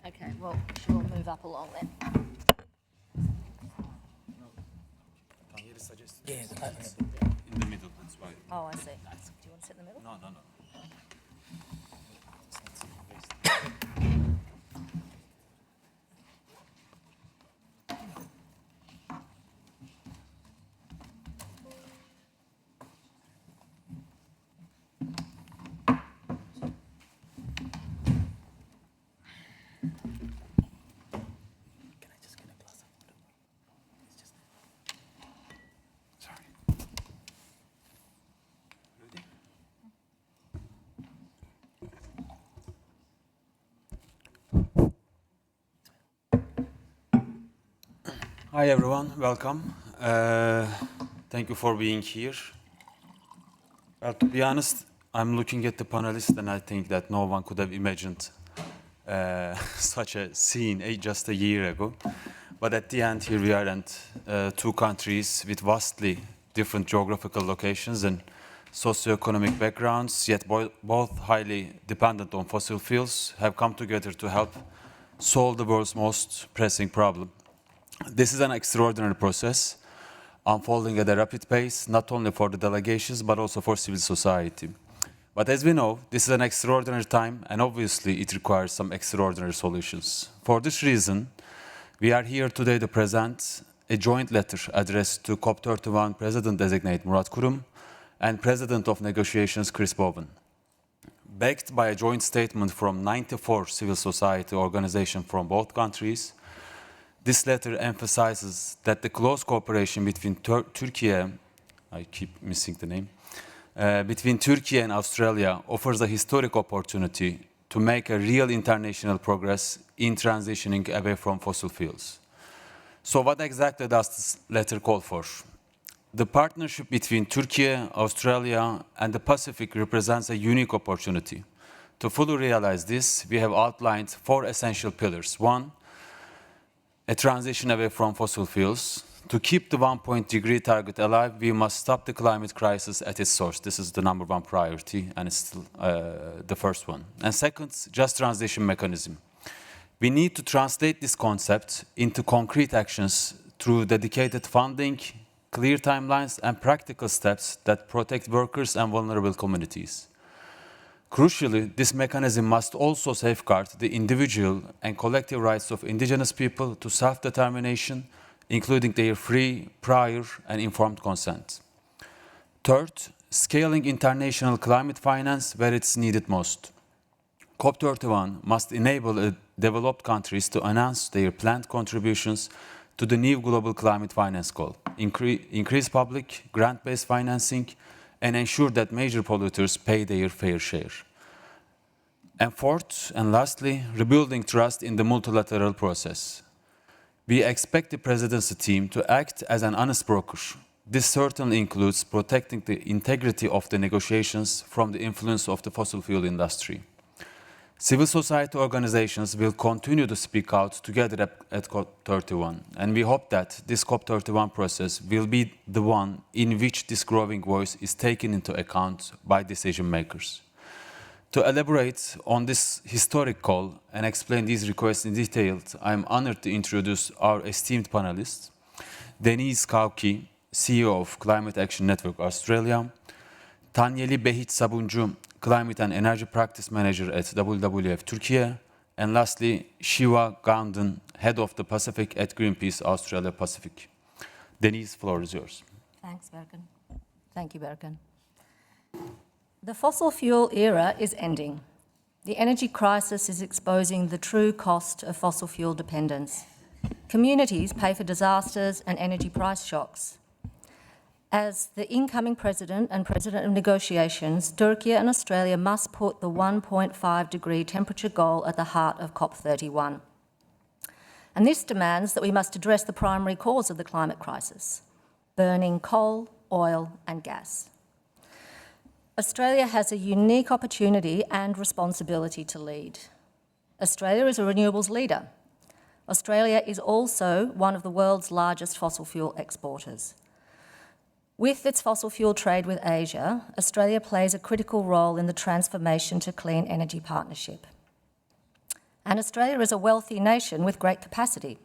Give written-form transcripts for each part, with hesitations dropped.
Okay, well, she'll move up along then. In the middle, that's why. Oh, I see. Do you want to sit in the middle? No. Hi everyone, welcome. Thank you for being here. Well, to be honest, I'm looking at the panelists and I think that no one could have imagined such a scene just a year ago. But at the end, here we are, and two countries with vastly different geographical locations and socioeconomic backgrounds, yet both highly dependent on fossil fuels, have come together to help solve the world's most pressing problem. This is an extraordinary process, unfolding at a rapid pace, not only for the delegations, but also for civil society. But as we know, this is an extraordinary time, and obviously it requires some extraordinary solutions. For this reason, we are here today to present a joint letter addressed to COP31 President-designate Murat Kurum and President of Negotiations Chris Bowen'e. Backed by a joint statement from 94 civil society organizations from both countries, this letter emphasizes that the close cooperation between Turkey, I keep missing the name, between Turkey and Australia offers a historic opportunity to make a real international progress in transitioning away from fossil fuels. So what exactly does this letter call for? The partnership between Turkey, Australia, and the Pacific represents a unique opportunity. To fully realize this, we have outlined 4 essential pillars. 1, a transition away from fossil fuels. To keep the 1.5-degree target alive, we must stop the climate crisis at its source. This is the #1 priority, and it's still the first one. And second, just transition mechanism. We need to translate this concept into concrete actions through dedicated funding, clear timelines, and practical steps that protect workers and vulnerable communities. Crucially, this mechanism must also safeguard the individual and collective rights of indigenous people to self-determination, including their free, prior, and informed consent. Third, scaling international climate finance where it's needed most. COP31 must enable developed countries to enhance their planned contributions to the new global climate finance goal, increase public grant-based financing, and ensure that major polluters pay their fair share. And fourth, and lastly, rebuilding trust in the multilateral process. We expect the presidency team to act as an honest broker. This certainly includes protecting the integrity of the negotiations from the influence of the fossil fuel industry. Civil society organizations will continue to speak out together at COP31, and we hope that this COP31 process will be the one in which this growing voice is taken into account by decision makers. To elaborate on this historic call and explain these requests in detail, I am honored to introduce our esteemed panelists, Denise Kauki, CEO of Climate Action Network Australia, Tanyeli Behit Sabuncu, Climate and Energy Practice Manager at WWF Turkey, and lastly, Shiva Gandhan, Head of the Pacific at Greenpeace Australia Pacific. Denise, the floor is yours. Thanks, Berkan. Thank you, Berkan. The fossil fuel era is ending. The energy crisis is exposing the true cost of fossil fuel dependence. Communities pay for disasters and energy price shocks. As the incoming president and president of negotiations, Turkey and Australia must put the 1.5-degree temperature goal at the heart of COP31. And this demands that we must address the primary cause of the climate crisis: burning coal, oil, and gas. Australia has a unique opportunity and responsibility to lead. Australia is a renewables leader. Australia is also one of the world's largest fossil fuel exporters. With its fossil fuel trade with Asia, Australia plays a critical role in the transformation to clean energy partnership. And Australia is a wealthy nation with great capacity.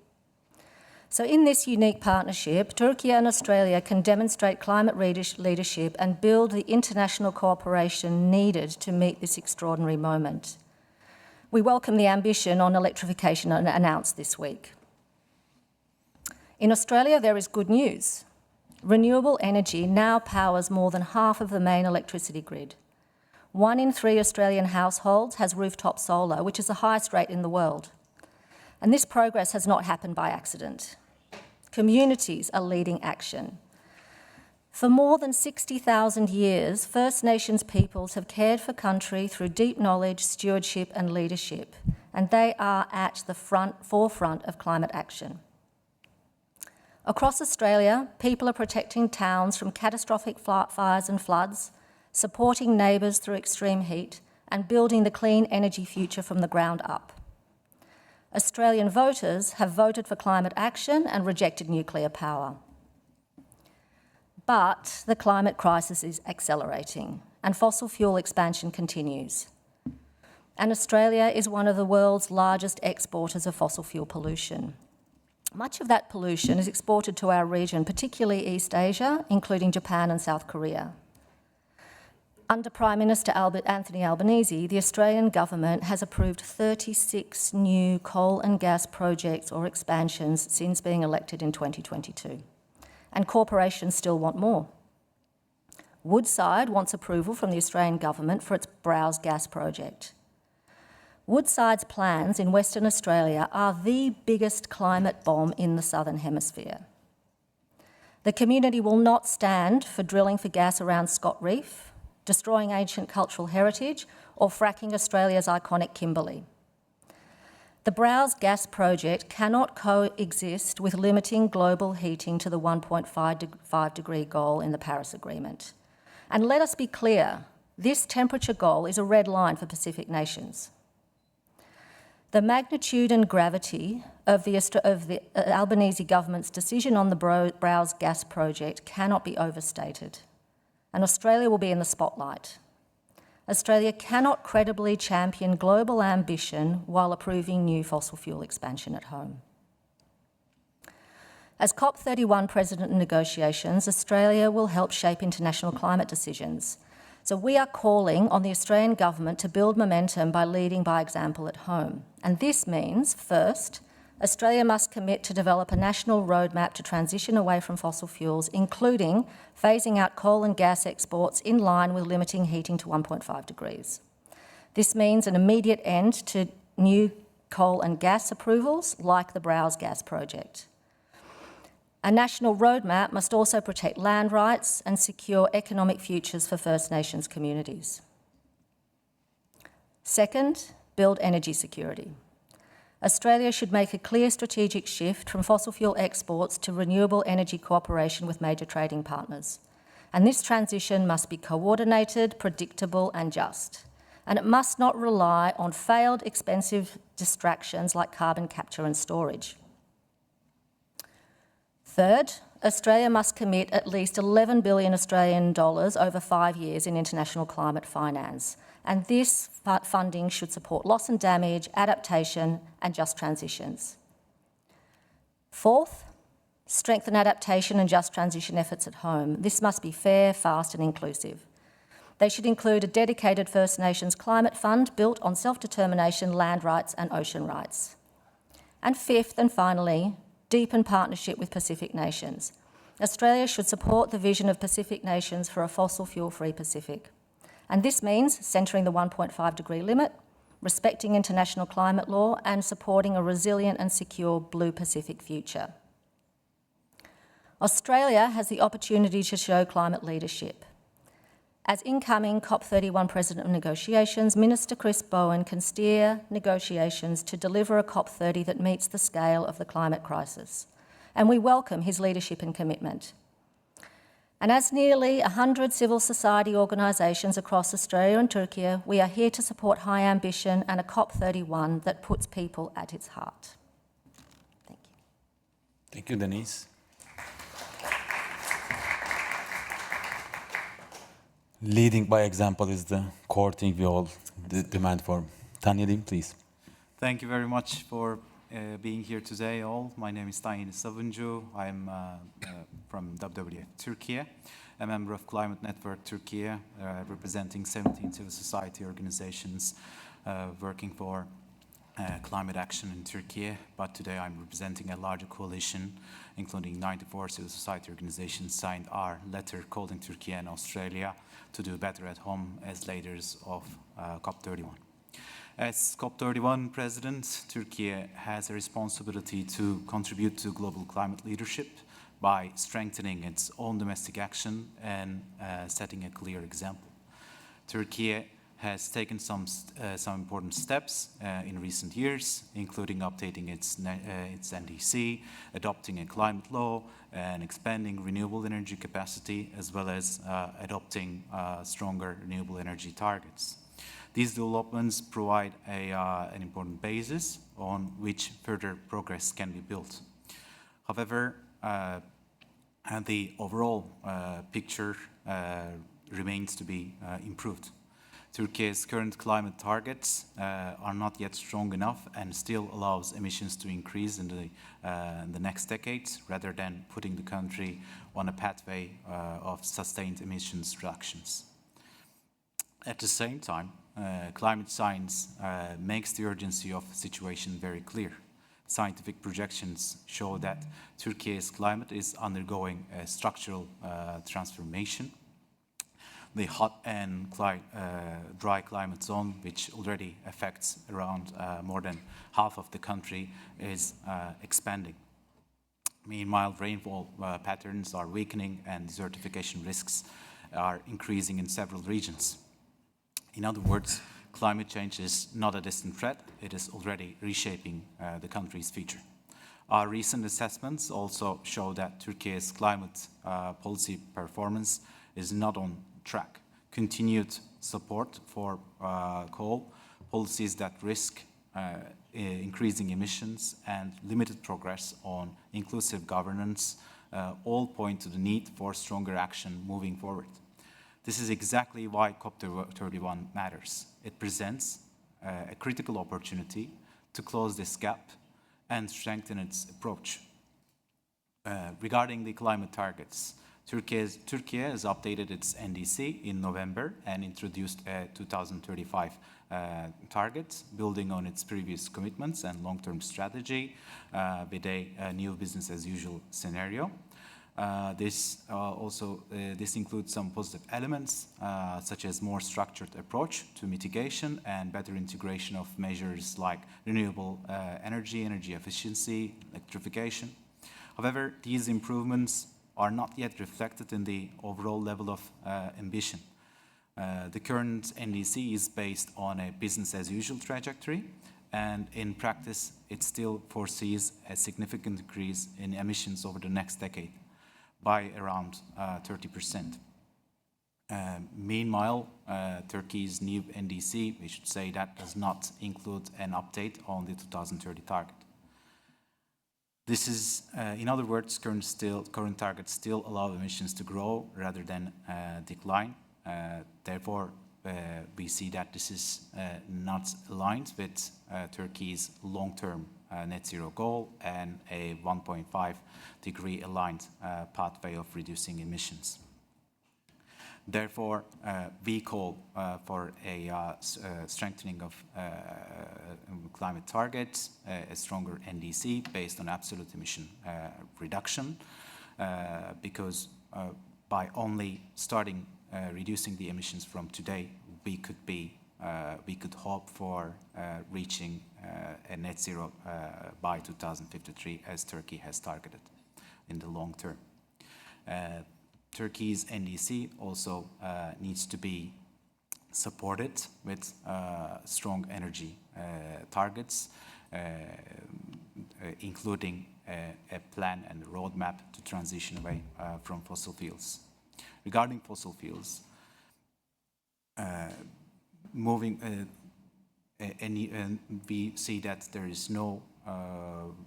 So in this unique partnership, Turkey and Australia can demonstrate climate leadership and build the international cooperation needed to meet this extraordinary moment. We welcome the ambition on electrification announced this week. In Australia, there is good news. Renewable energy now powers more than half of the main electricity grid. 1 in 3 Australian households has rooftop solar, which is the highest rate in the world. And this progress has not happened by accident. Communities are leading action. For more than 60,000 years, First Nations peoples have cared for country through deep knowledge, stewardship and leadership, and they are at the forefront of climate action. Across Australia, people are protecting towns from catastrophic fires and floods, supporting neighbours through extreme heat, and building the clean energy future from the ground up. Australian voters have voted for climate action and rejected nuclear power. But the climate crisis is accelerating, and fossil fuel expansion continues. And Australia is one of the world's largest exporters of fossil fuel pollution. Much of that pollution is exported to our region, particularly East Asia, including Japan and South Korea. Under Prime Minister Anthony Albanese, the Australian government has approved 36 new coal and gas projects or expansions since being elected in 2022. And corporations still want more. Woodside wants approval from the Australian government for its Browse gas project. Woodside's plans in Western Australia are the biggest climate bomb in the Southern Hemisphere. The community will not stand for drilling for gas around Scott Reef, destroying ancient cultural heritage, or fracking Australia's iconic Kimberley. The Browse gas project cannot coexist with limiting global heating to the 1.5 degree goal in the Paris Agreement. And let us be clear, this temperature goal is a red line for Pacific nations. The magnitude and gravity of the Albanese government's decision on the Browse gas project cannot be overstated. And Australia will be in the spotlight. Australia cannot credibly champion global ambition while approving new fossil fuel expansion at home. As COP31 President in negotiations, Australia will help shape international climate decisions. So we are calling on the Australian government to build momentum by leading by example at home. And this means, first, Australia must commit to develop a national roadmap to transition away from fossil fuels, including phasing out coal and gas exports in line with limiting heating to 1.5 degrees. This means an immediate end to new coal and gas approvals, like the Browse gas project. A national roadmap must also protect land rights and secure economic futures for First Nations communities. Second, build energy security. Australia should make a clear strategic shift from fossil fuel exports to renewable energy cooperation with major trading partners. And this transition must be coordinated, predictable and just. And it must not rely on failed, expensive distractions like carbon capture and storage. Third, Australia must commit at least 11 billion Australian dollars over 5 years in international climate finance. And this funding should support loss and damage, adaptation and just transitions. Fourth, strengthen adaptation and just transition efforts at home. This must be fair, fast and inclusive. They should include a dedicated First Nations climate fund built on self-determination, land rights and ocean rights. And fifth and finally, deepen partnership with Pacific nations. Australia should support the vision of Pacific nations for a fossil fuel-free Pacific. And this means centering the 1.5 degree limit, respecting international climate law and supporting a resilient and secure blue Pacific future. Australia has the opportunity to show climate leadership. As incoming COP31 President of Negotiations, Minister Chris Bowen'e can steer negotiations to deliver a COP30 that meets the scale of the climate crisis. And we welcome his leadership and commitment. And as nearly 100 civil society organisations across Australia and Turkey, we are here to support high ambition and a COP31 that puts people at its heart. Thank you. Thank you, Denise. Leading by example is the core thing we all demand for. Tanya Lim, please. Thank you very much for being here today, all. My name is Sayın Savuncu. I'm from WWF Turkey, a member of Climate Network Turkey, representing 17 civil society organizations working for climate action in Turkey. But today I'm representing a larger coalition, including 94 civil society organizations signed our letter calling Turkey and Australia to do better at home as leaders of COP31. As COP31 President, Turkey has a responsibility to contribute to global climate leadership by strengthening its own domestic action and setting a clear example. Turkey has taken some important steps in recent years, including updating its NDC, adopting a climate law, and expanding renewable energy capacity, as well as adopting stronger renewable energy targets. These developments provide an important basis on which further progress can be built. However, the overall picture remains to be improved. Turkey's current climate targets are not yet strong enough and still allows emissions to increase in the next decades, rather than putting the country on a pathway of sustained emissions reductions. At the same time, climate science makes the urgency of the situation very clear. Scientific projections show that Turkey's climate is undergoing a structural transformation. The hot and dry climate zone, which already affects around more than half of the country, is expanding. Meanwhile, rainfall patterns are weakening and desertification risks are increasing in several regions. In other words, climate change is not a distant threat, it is already reshaping the country's future. Our recent assessments also show that Turkey's climate policy performance is not on track. Continued support for coal policies that risk increasing emissions and limited progress on inclusive governance all point to the need for stronger action moving forward. This is exactly why COP31 matters. It presents a critical opportunity to close this gap and strengthen its approach. Regarding the climate targets, Turkey has updated its NDC in November and introduced a 2035 target, building on its previous commitments and long-term strategy with a new business-as-usual scenario. This includes some positive elements, such as more structured approach to mitigation and better integration of measures like renewable energy efficiency, electrification. However, these improvements are not yet reflected in the overall level of ambition. The current NDC is based on a business-as-usual trajectory, and in practice, it still foresees a significant increase in emissions over the next decade, by around 30%. Meanwhile, Turkey's new NDC, we should say, that does not include an update on the 2030 target. This is, in other words, current targets still allow emissions to grow rather than decline. Therefore, we see that this is not aligned with Turkey's long-term net zero goal and a 1.5 degree aligned pathway of reducing emissions. Therefore, we call for a strengthening of climate targets, a stronger NDC based on absolute emission reduction, because by only starting reducing the emissions from today, we could hope for reaching a net zero by 2053, as Turkey has targeted in the long term. Turkey's NDC also needs to be supported with strong energy targets, including a plan and a roadmap to transition away from fossil fuels. Regarding fossil fuels, we see that there is no,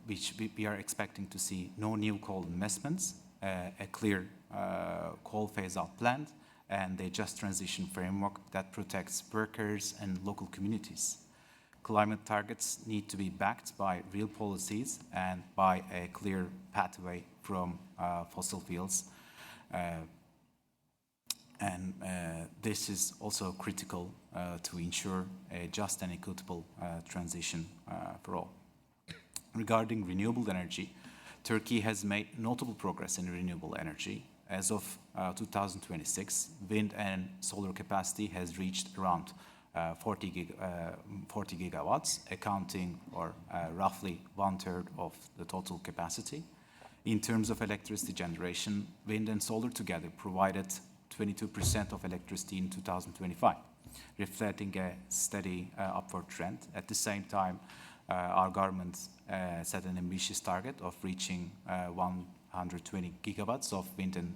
we are expecting to see no new coal investments, a clear coal phase-out plan, and a just transition framework that protects workers and local communities. climate targets need to be backed by real policies and by a clear pathway from fossil fuels. This is also critical to ensure a just and equitable transition for all. Regarding renewable energy, Turkey has made notable progress in renewable energy. As of 2026, wind and solar capacity has reached around 40 gigawatts, accounting for roughly 1/3 of the total capacity. In terms of electricity generation, wind and solar together provided 22% of electricity in 2025, reflecting a steady upward trend. At the same time, our government set an ambitious target of reaching 120 gigawatts of wind and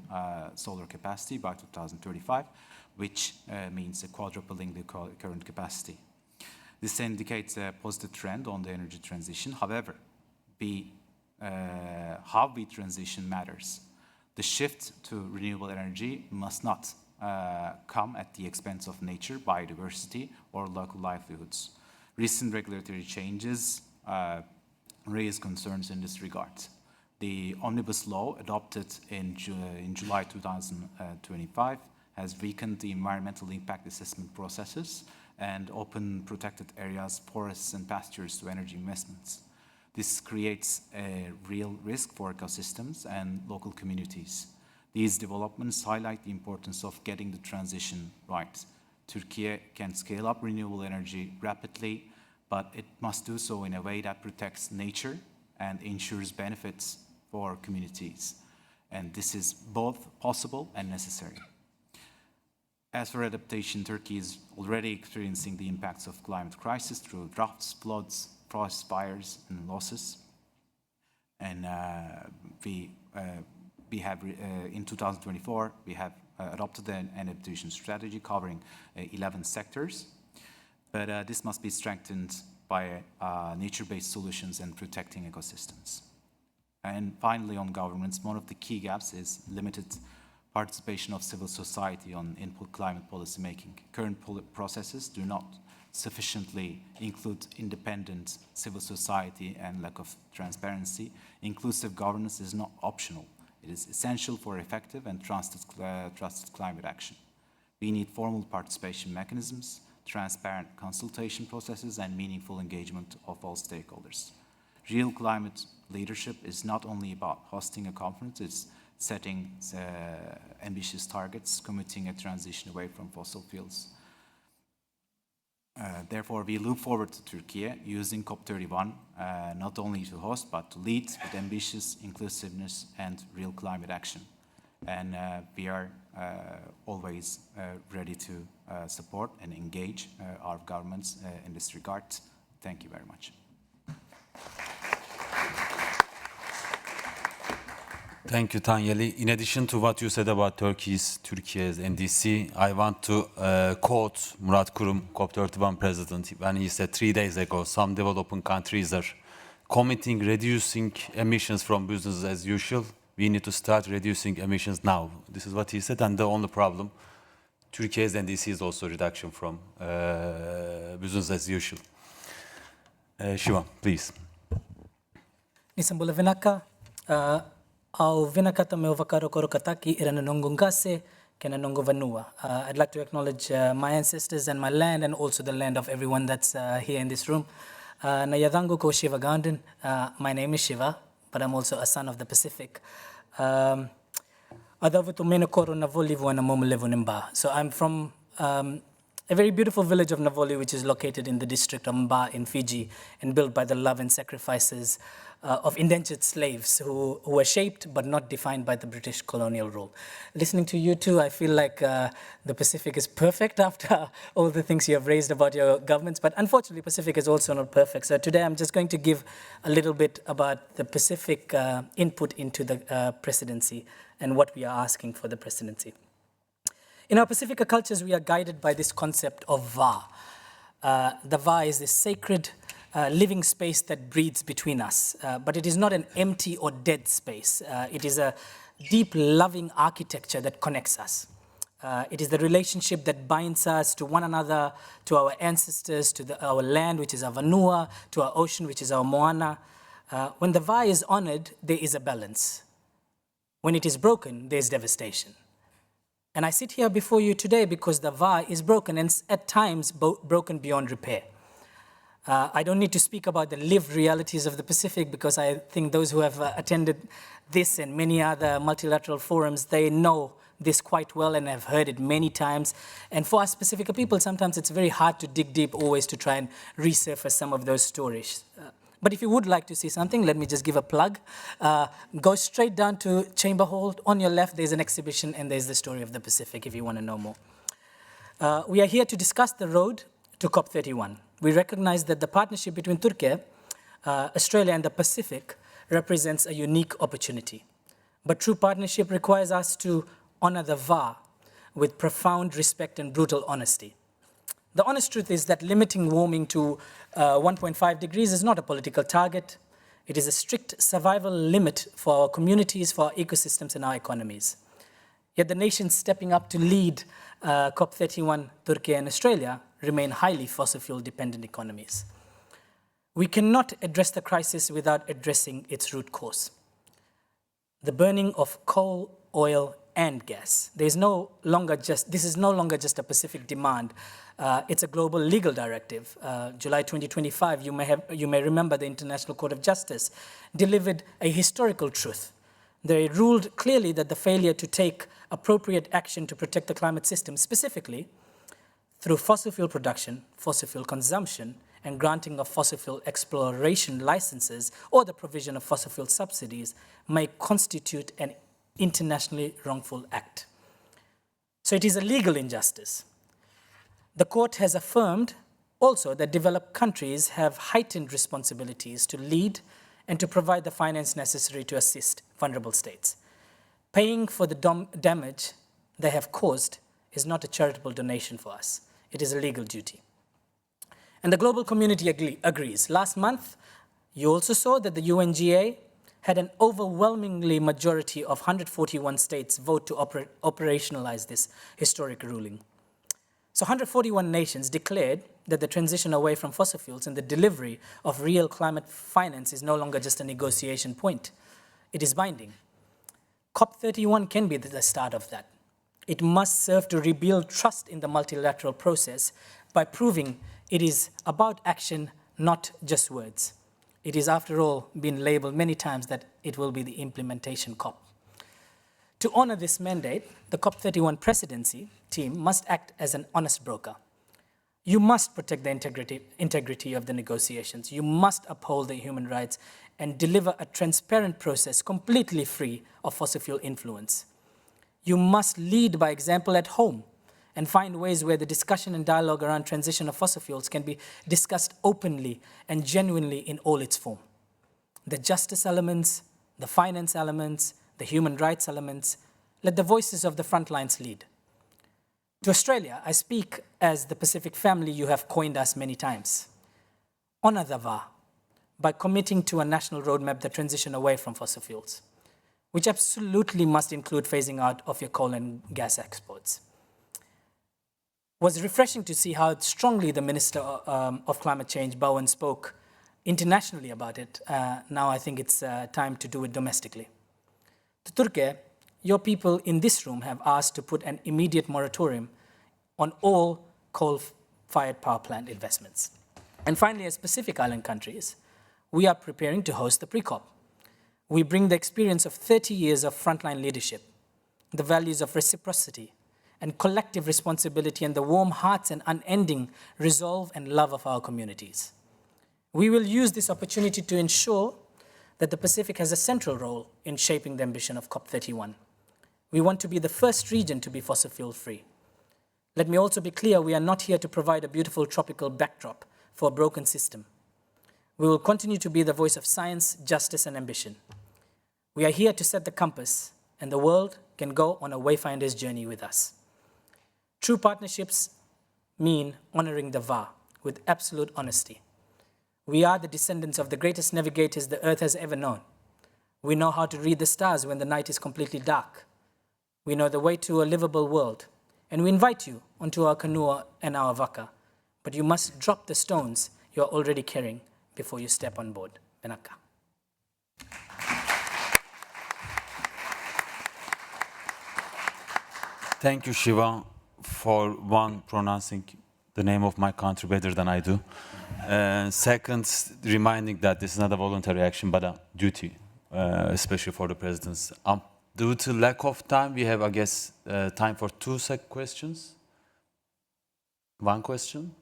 solar capacity by 2035, which means quadrupling the current capacity. This indicates a positive trend on the energy transition. However, how we transition matters. The shift to renewable energy must not come at the expense of nature, biodiversity, or local livelihoods. Recent regulatory changes raise concerns in this regard. The Omnibus Law, adopted in July 2025, has weakened the environmental impact assessment processes and opened protected areas, forests, and pastures to energy investments. This creates a real risk for ecosystems and local communities. These developments highlight the importance of getting the transition right. Turkey can scale up renewable energy rapidly, but it must do so in a way that protects nature and ensures benefits for communities. And this is both possible and necessary. As for adaptation, Turkey is already experiencing the impacts of climate crisis through droughts, floods, forest fires, and losses. And we have, in 2024, we have adopted an adaptation strategy covering 11 sectors. But this must be strengthened by nature-based solutions and protecting ecosystems. And finally, on governments, one of the key gaps is limited participation of civil society on input climate policy making. Current processes do not sufficiently include independent civil society and lack of transparency. Inclusive governance is not optional. It is essential for effective and trusted climate action. We need formal participation mechanisms, transparent consultation processes, and meaningful engagement of all stakeholders. Real climate leadership is not only about hosting a conference, it's setting ambitious targets, committing a transition away from fossil fuels. Therefore, we look forward to Turkey using COP31 not only to host, but to lead with ambitious inclusiveness and real climate action. And we are always ready to support and engage our governments in this regard. Thank you very much. Thank you, Tanyeli. In addition to what you said about Turkey's NDC, I want to quote Murat Kurum, COP31 president, when he said 3 days ago, some developing countries are committing reducing emissions from business as usual. We need to start reducing emissions now. This is what he said, and the only problem, Turkey's NDC is also reduction from business as usual. Shiva, please. Nisambula vinaka. Au vinakata me ovakaro korokataki irananongongase kenanongo vanua. I'd like to acknowledge my ancestors and my land, and also the land of everyone that's here in this room. Nayadango ko Shiva Gandhin. My name is Shiva, but I'm also a son of the Pacific. So I'm from a very beautiful village of Navoli, which is located in the district of Mba in Fiji, and built by the love and sacrifices of indentured slaves who were shaped but not defined by the British colonial rule. Listening to you two, I feel like the Pacific is perfect after all the things you have raised about your governments, but unfortunately Pacific is also not perfect. So today I'm just going to give a little bit about the Pacific input into the presidency and what we are asking for the presidency. In our Pacifica cultures, we are guided by this concept of Va. The Va is this sacred living space that breathes between us, but it is not an empty or dead space. It is a deep, loving architecture that connects us. It is the relationship that binds us to one another, to our ancestors, to our land, which is our vanua, to our ocean, which is our moana. When the va is honored, there is a balance. When it is broken, there is devastation. And I sit here before you today because the va is broken and at times broken beyond repair. I don't need to speak about the lived realities of the Pacific because I think those who have attended this and many other multilateral forums, they know this quite well and have heard it many times. And for us Pacifica people, sometimes it's very hard to dig deep always to try and resurface some of those stories. But if you would like to see something, let me just give a plug. Go straight down to Chamber Hall. On your left, there's an exhibition and there's the story of the Pacific if you want to know more. We are here to discuss the road to COP31. We recognize that the partnership between Turkey, Australia and the Pacific represents a unique opportunity. But true partnership requires us to honor the va with profound respect and brutal honesty. The honest truth is that limiting warming to 1.5 degrees is not a political target. It is a strict survival limit for our communities, for our ecosystems and our economies. Yet the nations stepping up to lead COP31, Turkey and Australia remain highly fossil fuel dependent economies. We cannot address the crisis without addressing its root cause. The burning of coal, oil and gas. This is no longer just a Pacific demand. It's a global legal directive. July 2025, you may remember the International Court of Justice delivered a historical truth. They ruled clearly that the failure to take appropriate action to protect the climate system, specifically through fossil fuel production, fossil fuel consumption, and granting of fossil fuel exploration licenses or the provision of fossil fuel subsidies may constitute an internationally wrongful act. So it is a legal injustice. The court has affirmed also that developed countries have heightened responsibilities to lead and to provide the finance necessary to assist vulnerable states. Paying for the damage they have caused is not a charitable donation for us. It is a legal duty. And the global community agrees. Last month, you also saw that the UNGA had an overwhelmingly majority of 141 states vote to operationalize this historic ruling. So 141 nations declared that the transition away from fossil fuels and the delivery of real climate finance is no longer just a negotiation point. It is binding. COP31 can be the start of that. It must serve to rebuild trust in the multilateral process by proving it is about action, not just words. It is, after all, been labeled many times that it will be the implementation COP. To honor this mandate, the COP31 presidency team must act as an honest broker. You must protect the integrity of the negotiations. You must uphold the human rights and deliver a transparent process completely free of fossil fuel influence. You must lead by example at home and find ways where the discussion and dialogue around transition of fossil fuels can be discussed openly and genuinely in all its form. The justice elements, the finance elements, the human rights elements, let the voices of the front lines lead. To Australia, I speak as the Pacific family you have coined us many times. Honor the va by committing to a national roadmap that transition away from fossil fuels, which absolutely must include phasing out of your coal and gas exports. It was refreshing to see how strongly the Minister of Climate Change, Bowen, spoke internationally about it. Now I think it's time to do it domestically. To Turkey, your people in this room have asked to put an immediate moratorium on all coal-fired power plant investments. And finally, as Pacific Island countries, we are preparing to host the pre-COP. We bring the experience of 30 years of frontline leadership, the values of reciprocity and collective responsibility, and the warm hearts and unending resolve and love of our communities. We will use this opportunity to ensure that the Pacific has a central role in shaping the ambition of COP31. We want to be the first region to be fossil fuel free. Let me also be clear, we are not here to provide a beautiful tropical backdrop for a broken system. We will continue to be the voice of science, justice, and ambition. We are here to set the compass, and the world can go on a wayfinder's journey with us. True partnerships mean honoring the va with absolute honesty. We are the descendants of the greatest navigators the earth has ever known. We know how to read the stars when the night is completely dark. We know the way to a livable world, and we invite you onto our canoe and our vaka, but you must drop the stones you're already carrying before you step on board. Benaka. Thank you, Shiva, for one, pronouncing the name of my country better than I do. Second, reminding that this is not a voluntary action, but a duty, especially for the presidents. Due to lack of time, we have, I guess, time for two questions. One question.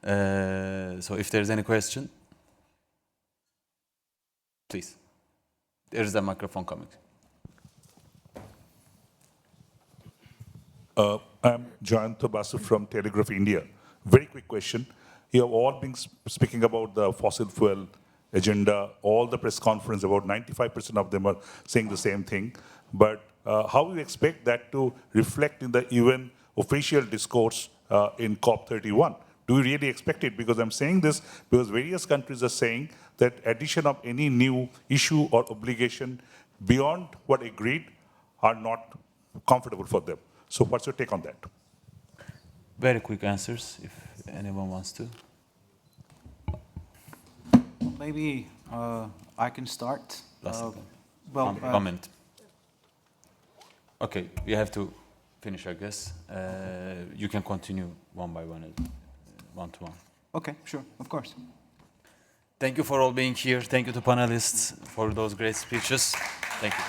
So if there's any question, please. There's a microphone coming. I'm Jayant Basu from Telegraph India. Very quick question. You have all been speaking about the fossil fuel agenda, all the press conference, about 95% of them are saying the same thing. But how do you expect that to reflect in the UN official discourse in COP31? Do you really expect it? Because I'm saying this because various countries are saying that addition of any new issue or obligation beyond what agreed are not comfortable for them. So what's your take on that? Very quick answers, if anyone wants to. Maybe I can start. Well, comment. Okay, we have to finish, I guess. You can continue one by one, one to one. Okay, sure, of course. Thank you for all being here. Thank you to panelists for those great speeches. Thank you.